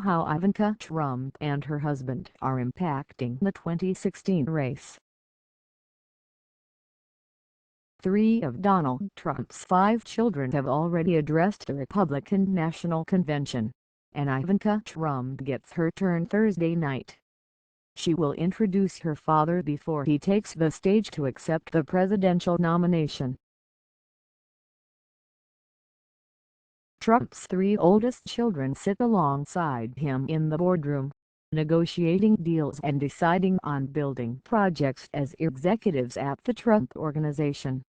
How Ivanka Trump and her husband are impacting the 2016 race. 3 of Donald Trump's 5 children have already addressed the Republican National Convention, and Ivanka Trump gets her turn Thursday night. She will introduce her father before he takes the stage to accept the presidential nomination. Trump's 3 oldest children sit alongside him in the boardroom, negotiating deals and deciding on building projects as executives at the Trump Organization.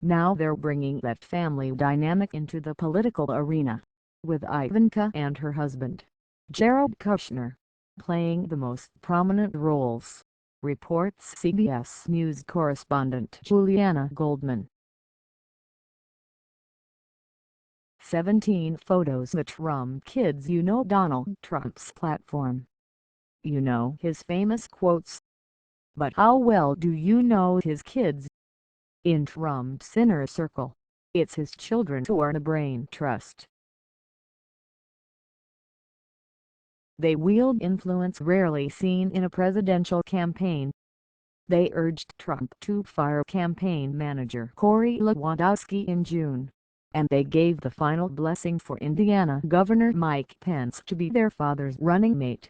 Now they're bringing that family dynamic into the political arena, with Ivanka and her husband, Jared Kushner, playing the most prominent roles, reports CBS News correspondent Julianna Goldman. 17 photos. The Trump kids. You know Donald Trump's platform. You know his famous quotes. But how well do you know his kids? In Trump's inner circle, it's his children who are the brain trust. They wield influence rarely seen in a presidential campaign. They urged Trump to fire campaign manager Corey Lewandowski in June, and they gave the final blessing for Indiana Governor Mike Pence to be their father's running mate.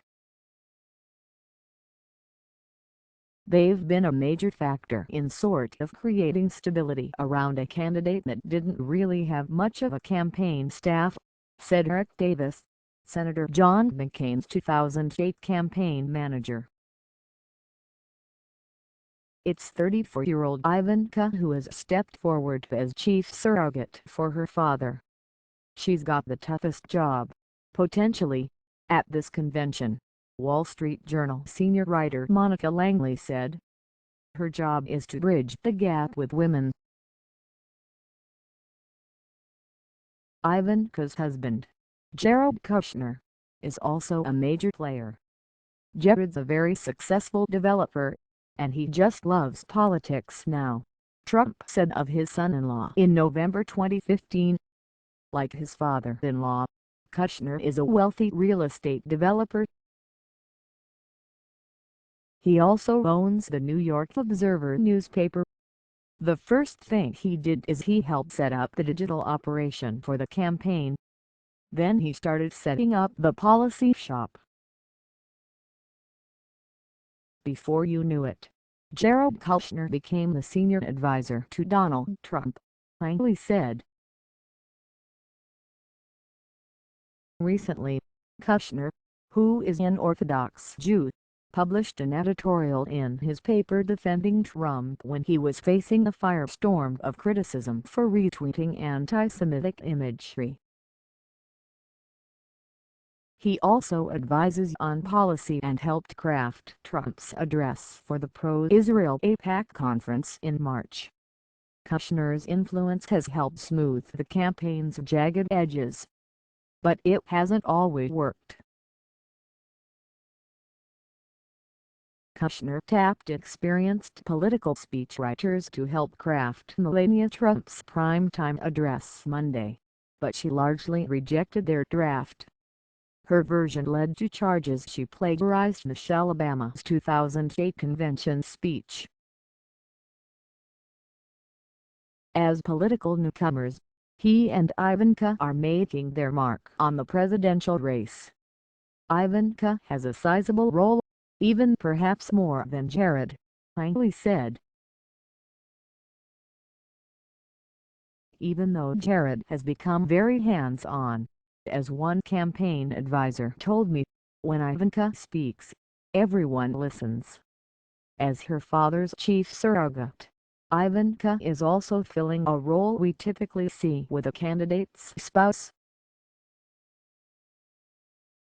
They've been a major factor in sort of creating stability around a candidate that didn't really have much of a campaign staff, said Eric Davis, Senator John McCain's 2008 campaign manager. It's 34-year-old Ivanka who has stepped forward as chief surrogate for her father. She's got the toughest job, potentially, at this convention, Wall Street Journal senior writer Monica Langley said. Her job is to bridge the gap with women. Ivanka's husband, Jared Kushner, is also a major player. Jared's a very successful developer, and he just loves politics now, Trump said of his son-in-law in November 2015. Like his father-in-law, Kushner is a wealthy real estate developer. He also owns the New York Observer newspaper. The first thing he did is he helped set up the digital operation for the campaign. Then he started setting up the policy shop. Before you knew it, Jared Kushner became the senior advisor to Donald Trump, Langley said. Recently, Kushner, who is an Orthodox Jew, published an editorial in his paper defending Trump when he was facing a firestorm of criticism for retweeting anti-Semitic imagery. He also advises on policy and helped craft Trump's address for the pro-Israel AIPAC conference in March. Kushner's influence has helped smooth the campaign's jagged edges, but it hasn't always worked. Kushner tapped experienced political speechwriters to help craft Melania Trump's primetime address Monday, but she largely rejected their draft. Her version led to charges she plagiarized Michelle Obama's 2008 convention speech. As political newcomers, he and Ivanka are making their mark on the presidential race. Ivanka has a sizable role, even perhaps more than Jared, Langley said. Even though Jared has become very hands-on, as one campaign advisor told me, when Ivanka speaks, everyone listens. As her father's chief surrogate, Ivanka is also filling a role we typically see with a candidate's spouse,